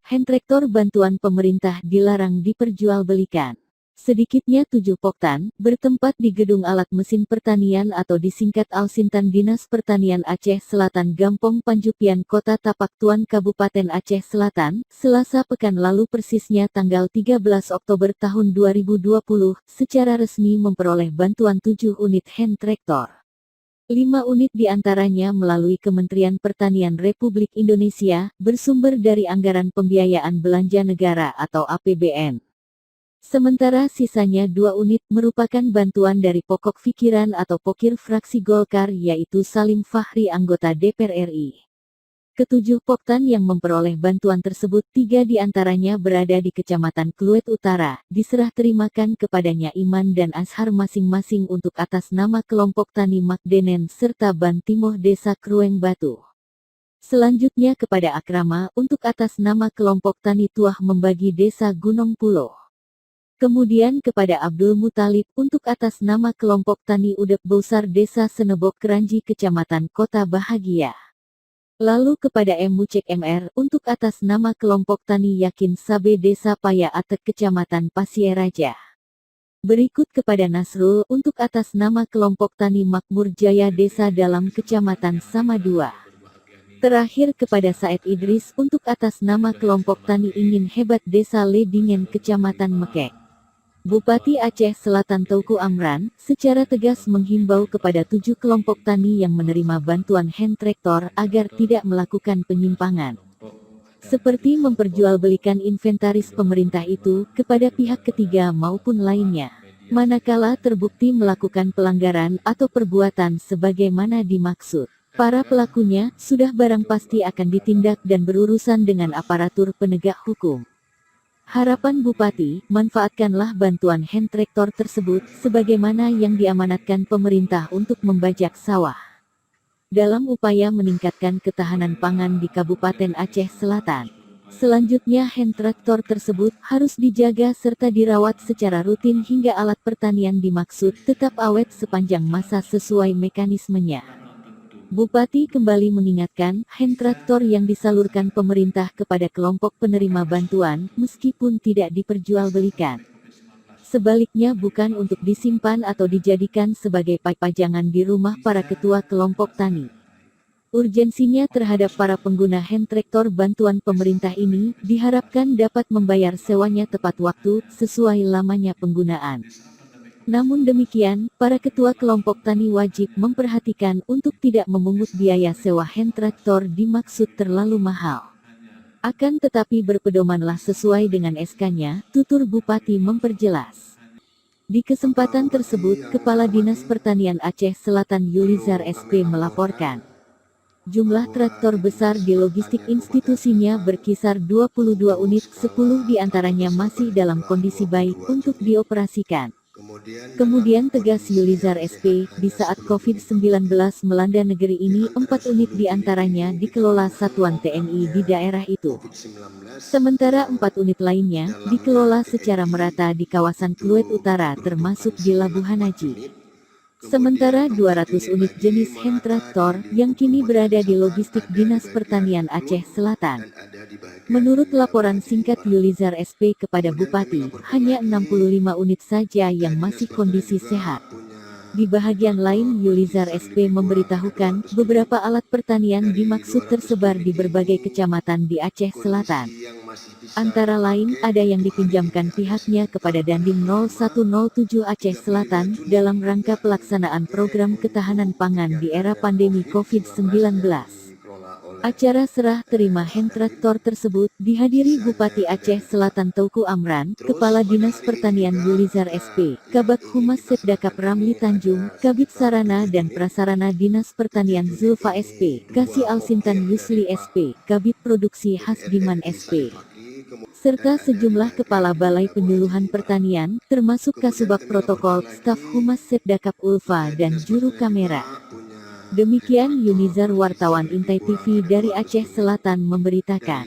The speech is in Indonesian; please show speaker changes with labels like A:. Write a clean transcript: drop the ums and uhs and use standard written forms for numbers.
A: Hand traktor bantuan pemerintah dilarang diperjualbelikan. Sedikitnya 7 poktan, bertempat di Gedung Alat Mesin Pertanian atau disingkat Alsintan Dinas Pertanian Aceh Selatan Gampong Panjupian Kota Tapak Tuan Kabupaten Aceh Selatan, Selasa pekan lalu persisnya tanggal 13 Oktober tahun 2020, secara resmi memperoleh bantuan 7 unit hand traktor. 5 unit diantaranya melalui Kementerian Pertanian Republik Indonesia, bersumber dari Anggaran Pembiayaan Belanja Negara atau APBN. Sementara sisanya 2 unit merupakan bantuan dari Pokok Pikiran atau Pokir fraksi Golkar yaitu Salim Fahri anggota DPR RI. Ketujuh poktan yang memperoleh bantuan tersebut 3 diantaranya berada di Kecamatan Kluet Utara, diserah terimakan kepadanya Iman dan Ashar masing-masing untuk atas nama kelompok Tani Makdenen serta Ban Timoh Desa Krueng Batu. Selanjutnya kepada Akrama untuk atas nama kelompok Tani Tuah Membagi Desa Gunung Pulo. Kemudian kepada Abdul Mutalib untuk atas nama kelompok Tani Udep Bosar Desa Senebok Keranji Kecamatan Kota Bahagia. Lalu kepada Mucek MR untuk atas nama kelompok Tani Yakin Sabe Desa Paya Atek Kecamatan Pasir Raja. Berikut kepada Nasrul untuk atas nama kelompok Tani Makmur Jaya Desa Dalam Kecamatan Samadua. Terakhir kepada Said Idris untuk atas nama kelompok Tani Ingin Hebat Desa Ledingen Kecamatan Mekek. Bupati Aceh Selatan Teuku Amran, secara tegas menghimbau kepada 7 kelompok tani yang menerima bantuan hand traktor agar tidak melakukan penyimpangan. Seperti memperjualbelikan inventaris pemerintah itu kepada pihak ketiga maupun lainnya. Manakala terbukti melakukan pelanggaran atau perbuatan sebagaimana dimaksud. Para pelakunya sudah barang pasti akan ditindak dan berurusan dengan aparatur penegak hukum. Harapan Bupati, manfaatkanlah bantuan hand traktor tersebut sebagaimana yang diamanatkan pemerintah untuk membajak sawah. Dalam upaya meningkatkan ketahanan pangan di Kabupaten Aceh Selatan. Selanjutnya hand traktor tersebut harus dijaga serta dirawat secara rutin hingga alat pertanian dimaksud tetap awet sepanjang masa sesuai mekanismenya. Bupati kembali mengingatkan, hand traktor yang disalurkan pemerintah kepada kelompok penerima bantuan, meskipun tidak diperjualbelikan. Sebaliknya bukan untuk disimpan atau dijadikan sebagai pajangan di rumah para ketua kelompok tani. Urgensinya terhadap para pengguna hand traktor bantuan pemerintah ini, diharapkan dapat membayar sewanya tepat waktu, sesuai lamanya penggunaan. Namun demikian, para ketua kelompok tani wajib memperhatikan untuk tidak memungut biaya sewa hand traktor dimaksud terlalu mahal. Akan tetapi berpedomanlah sesuai dengan SK-nya, tutur Bupati memperjelas. Di kesempatan tersebut, Kepala Dinas Pertanian Aceh Selatan Yulizar SP melaporkan, jumlah traktor besar di logistik institusinya berkisar 22 unit, 10 diantaranya masih dalam kondisi baik untuk dioperasikan. Kemudian tegas Yulizar SP, di saat COVID-19 melanda negeri ini, 4 unit diantaranya dikelola satuan TNI di daerah itu. Sementara 4 unit lainnya, dikelola secara merata di kawasan Kluet Utara termasuk di Labuhan Haji. Sementara 200 unit jenis hand traktor, yang kini berada di logistik Dinas Pertanian Aceh Selatan. Menurut laporan singkat Yulizar SP kepada Bupati, hanya 65 unit saja yang masih kondisi sehat. Di bahagian lain Yulizar SP memberitahukan, beberapa alat pertanian dimaksud tersebar di berbagai kecamatan di Aceh Selatan. Antara lain, ada yang dipinjamkan pihaknya kepada Dandim 0107 Aceh Selatan, dalam rangka pelaksanaan program ketahanan pangan di era pandemi COVID-19. Acara serah terima hand traktor tersebut dihadiri Bupati Aceh Selatan Teuku Amran, Kepala Dinas Pertanian Yulizar SP, Kabag Humas Setdakap Ramli Tanjung, Kabid Sarana dan Prasarana Dinas Pertanian Zulfa SP, Kasih Alsintan Yusli SP, Kabid Produksi Hasdiman SP, serta sejumlah kepala Balai Penyuluhan Pertanian, termasuk Kasubag Protokol, Staf Humas Setdakap Ulfa dan Juru Kamera. Demikian Yunizar wartawan Intai TV dari Aceh Selatan memberitakan.